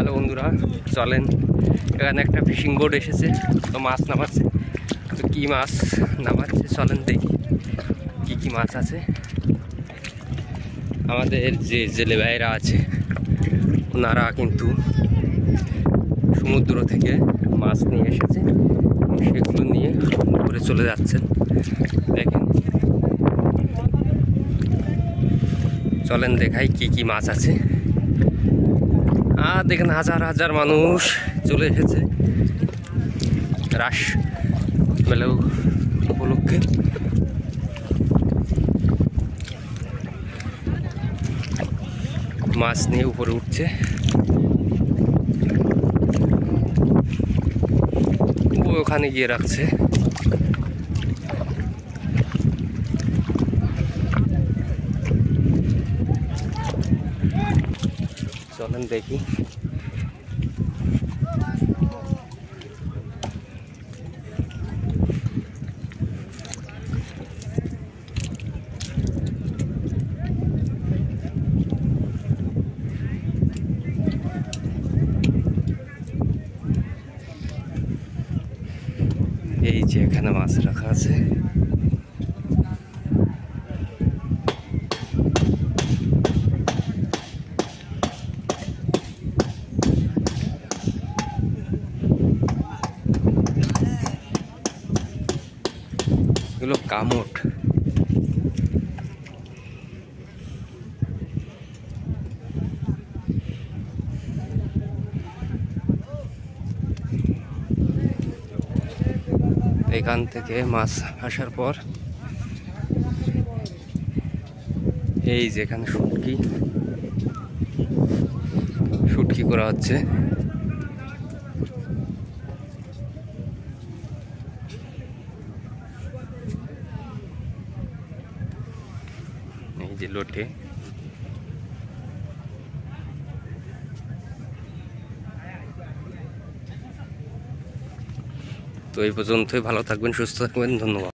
Hello বন্ধুরা, চলেন এখানে একটা ফিশিং বোট এসেছে, তো মাছ নামাচ্ছে। তো কী মাছ নামাচ্ছে চলেন দেখি কী কী মাছ আছে। আমাদের যে জেলে ভাইয়েরা আছে ওনারা কিন্তু সমুদ্র থেকে মাছ নিয়ে এসেছে, সেগুলো নিয়ে উপরে চলে যাচ্ছেন। দেখেন, চলেন দেখাই কি কি মাছ আছে। আর দেখেন হাজার হাজার মানুষ চলে এসেছে রাস মেলা উপলক্ষে। মাছ নিয়ে উপরে উঠছে, ওখানে গিয়ে রাখছে। চলেন দেখি। এই যে এখানে মাছ রাখা আছে। এগুলো কামট। এখান থেকে মাছ আসার পর এই যেখানে শুটকি করা হচ্ছে। এই যে লোটে। তো এই পর্যন্তই, ভালো থাকবেন, সুস্থ থাকবেন, ধন্যবাদ।